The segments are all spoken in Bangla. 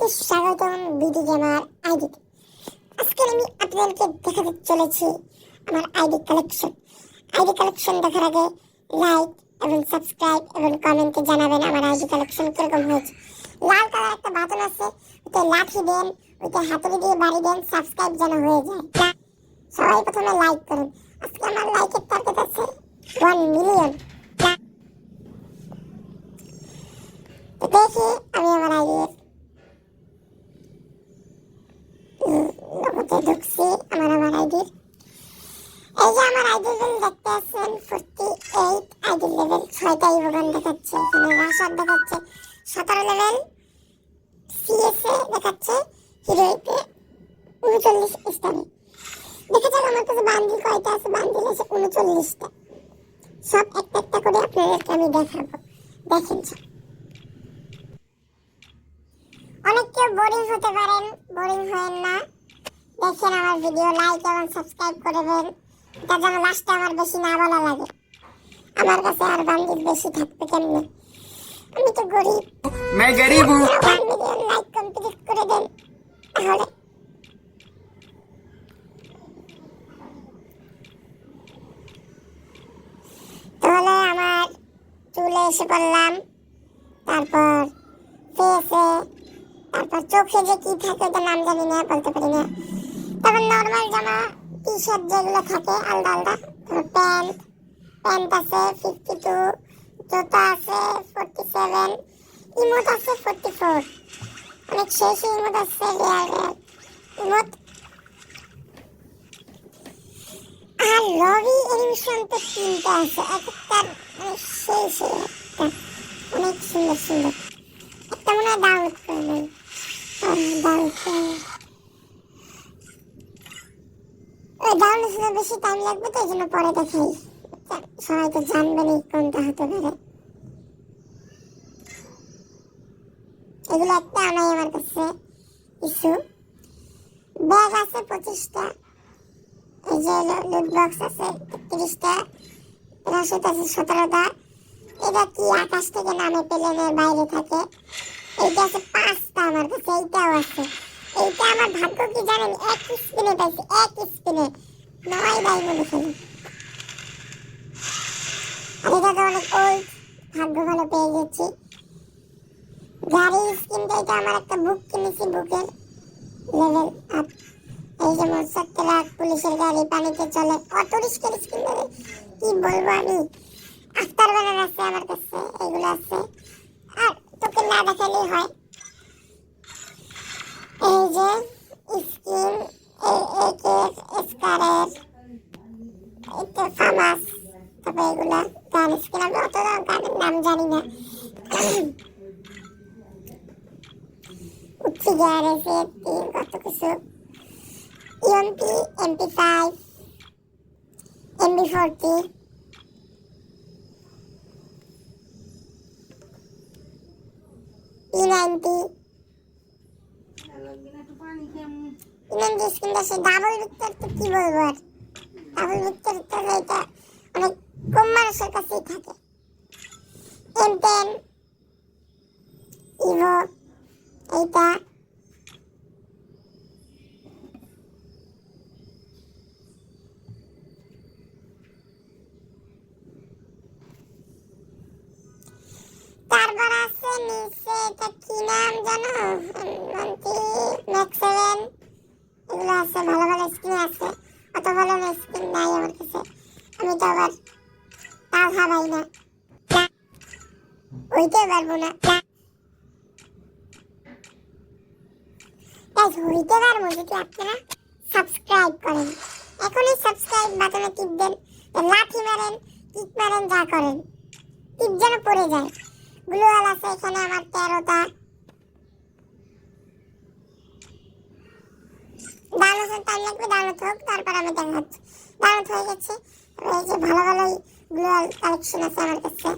সবাইকে স্বাগতম বিডি গেমার আইডিতে। আজকে আমি আপনাদেরকে দেখাতে চলেছি আমার আইডি কালেকশন দেখার আগে লাইক এবং সাবস্ক্রাইব এবং কমেন্টে জানাবেন আমার আইডি কালেকশন কিরকম হয়েছে। লাল কালার একটা বাটন আছে, ওতে লাঠি দেন, ওতে হাতুড়ি দিয়ে বাড়ি দেন, সাবস্ক্রাইব যেন হয়ে যায়। সবাই প্রথমে লাইক করুন। আজকে আমার লাইকের টার্গেট আছে 1 মিলিয়ন। দেখি আমি আমার আইডির লোগোতে ঢুকছি। আমার আইডির এই যে আমার আইডির লেভেল দেখতে পাচ্ছেন 48 আইডির লেভেল 6টা ইভোগান দেখাচ্ছে, এখানে রাশার দেখাচ্ছে 17 লেভেল, সিএসএ দেখাচ্ছে হিরোইতে 39 স্টারে। দেখা যাক আমার কাছে বান্ডিল কয়টা আছে। বান্ডিল আছে 39টা। সব একটা একটা করে আপনাদেরকে আমি দেখাবো, দেখেন। অনেক কেউ বোরিং হতে পারেন, বোরিং হয়েন না, দেখেন আমার ভিডিও, লাইক এবং সাবস্ক্রাইব করবেন। এটা যেন লাস্টে আমার বেশি না বলা লাগে। আমার কাছে আর বান্ডিল বেশি থাকবে কেমনে, আমি তো গরিব। मैं गरीब हूँ। 1 মিলিয়ন লাইক কমপ্লিট করে দেন তাহলে আমার চুলে এসে পড়লাম, তারপর ফেসে, তারপর চোখে যে কি থাকে ওটা নাম জানি না, বলতে পারি না। তারপর নর্মাল জামা টি শার্ট যেগুলো থাকে আলাদা আলাদা, প্যান্ট আছে 52, জুতা আছে 47, ইমোট আছে 44। অনেক শেষ ইমোট আছে, রিয়াল ইমোট। আর লবি এনিমেশন তো 3টা আছে, এক একটার সেই একটা অনেক সুন্দর সুন্দর। একটা মনে হয় ডাউনলোড করে নেই, ডাউনলোড বেশি টাইম লাগবে তো এই জন্য পরে দেখাই, সবাই তো জানবে না কোনটা হতে পারে। এগুলো একটা নাই আমার কাছে কিছু। ব্যাগ আছে 25টা, এই যে লুট বক্স আছে 33টা, রাশিদ আছে 17টা। এটা কি আকাশ থেকে নামে প্লেনের বাইরে থাকে। এইটা আছে 5টা আমার কাছে, এইটাও আছে। এইটা আমার ভাগ্য কি জানেন, এক স্পিনে পাইছি, এক স্পিনে 9 ডায়মন্ড খেলি। আর এটা তো অনেক ওল্ড, ভাগ্য ভালো পেয়ে গেছি। গাড়ির স্কিনটা, এটা আমার একটা বুক কিনেছি, বুকের লেভেল আপ। এই যে মোটরসাইকেল ট্রাক, পুলিশের গাড়ি, পানিতে চলে, অটো রিক্সার স্কিন কি বলবো আমি। আফটার ব্যানার আছে আমার কাছে, এগুলো আছে। আর তোকে না দেখালেই হয়। এই যে স্কিন, স্কারের, এটা ফামাস। তবে এগুলা গান স্কিন, আমি অত গানের নাম জানি না। উঠছি গিয়ার আছে, কত কিছু। EMP, MP5, MB40, P90, P90 স্কিনটা সে ডাবল ভিক্টর, তো কি বলবো আর। ডাবল ভিক্টর তো এটা অনেক কম মানুষের কাছেই থাকে। M10, ইভো, এইটা তারপর আছে নিচে, এটা কি নাম জানো, ম্যাক্স 7, এগুলো আছে। ভালো ভালো স্কিন আছে, অত ভালো স্কিন নাই আমার কাছে, আমি তো আবার তাও ভাবাই না, হইতে পারবো না। হইতে পারবো যদি আপনারা সাবস্ক্রাইব করেন। এখনই সাবস্ক্রাইব বাটনে টিপ দেন, লাঠি মারেন, কিক মারেন, যা করেন, টিপ যেন পড়ে যায়। গ্লোয়াল আছে এখানে আমার 13টা। ডাউনলোড টাইম লাগবে, ডাউনলোড হোক, তারপর আমি দেখাচ্ছি। ডাউনলোড হয়ে গেছে। এই যে ভালো ভালো গ্লোয়াল কালেকশন আছে আমার কাছে।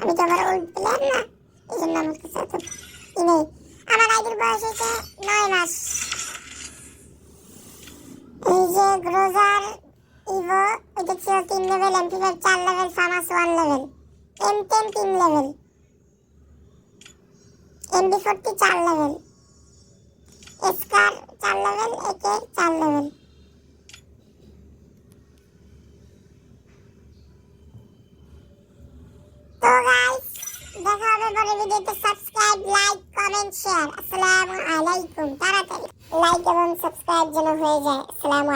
আমি তো আবার ওল্ড প্লেয়ার না, এই জন্য আমার কাছে এত নেই। আমার আইডির বয়স হচ্ছে 9 মাস। এই যে গ্রোজার ইভো ওইটা ছিল 3 level, MP5 4 level, FAMAS 1 level, M10 3 level, MB40 4 level, SCAR 4 level, AK 4 level. তো গাইস দেখা হবে পরের ভিডিওতে। Subscribe, like, comment, share. আসসালামু আলাইকুম। তাড়াতাড়ি লাইক এবং সাবস্ক্রাইব যেন হয়ে যায়। আসসালামু